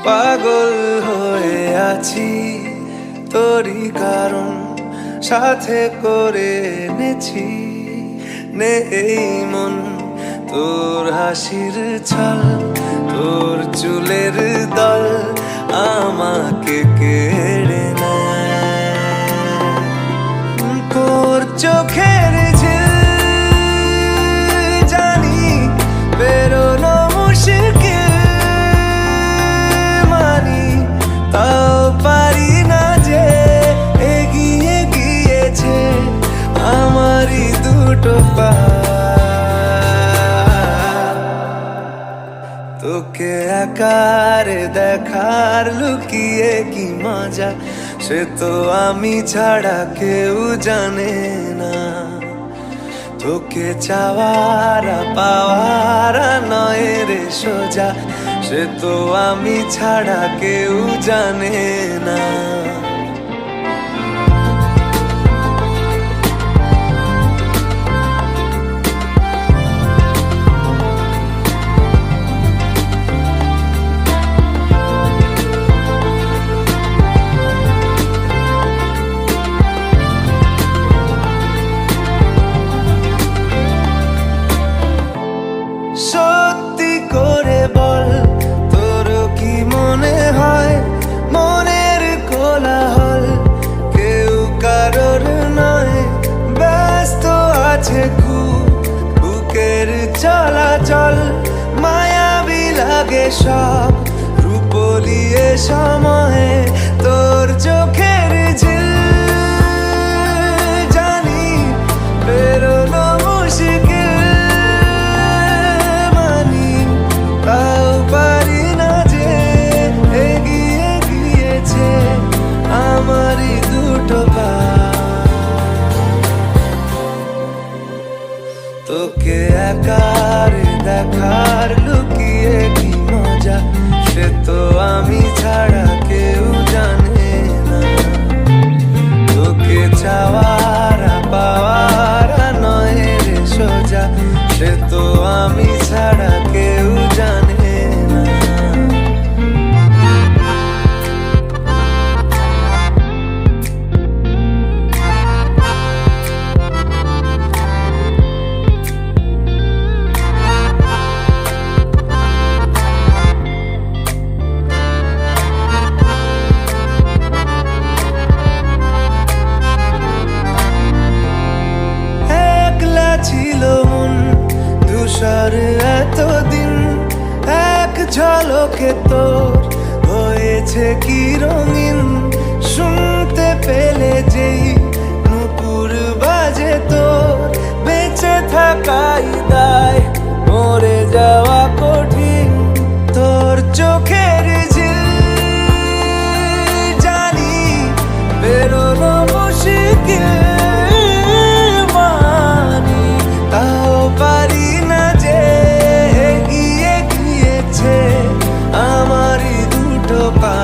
পাগল হয়ে আছি তোরই কারণ সাথে করে এনেছি নে এই মন তোর হাসির ছল তোর চুলের দল আমাকে কেড়ে নেয় তোর চোখের ঝিল জানি বেরোনো মুশকিল মানি তাও পারি না যে এগিয়ে গিয়েছে আমারই দুটো পা তোকে একার দেখার লুকিয়ে কি মজা সে তো আমি ছাড়া কেউ জানে না তোকে চাওয়ারা পাওয়ারা নয় রে সোজা সে তো আমি ছাড়া কেউ জানে না সত্যি করে বল তোর কি মনে হয় মনের কোলাহল কেউ কারোর নয় ব্যস্ত আছে খুব বুকের চলাচল মায়াবী লাগে সব রূপলিয়ে সময়ে তোর চোখের ঝিল জানি বেরোনো মুশকিল তাও পারি না যে এগিয়ে গিয়েছে আমারই দুটো পা তোকে একার দেখার লুকিয়ে কি মজা সে তো আমি ছাড়া কেউ জানে না তোকে চাওয়ারা পাওয়ারা নয় রে সোজা সে তো আমি ছাড়া কেউ জানে না একলা ছিল মন ধূসর এতদিন এক ঝলকে তোর হয়েছে কি রঙিন শুনতে পেলে যেই নুপুর বাজে তোর বেঁচে থাকাই দায় মরে যাওয়া কঠিন তোর চোখের ঝিল জানি বেরোনো মুশকিল মানি তাও পারি না যে এগিয়ে গিয়েছে আমারই দুটো পা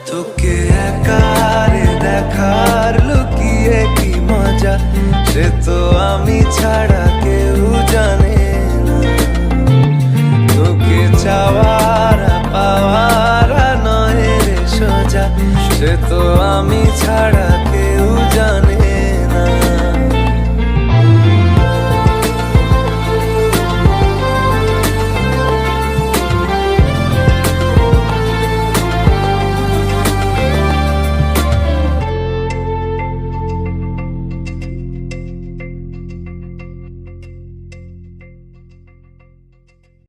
তোকে একার দেখার লুকিয়ে কি মজা সে তো আমি ছাড়া কেউ জানে না তোকে চাওয়ারা পাওয়ারা নয় রে সোজা সে তো আমি ছাড়া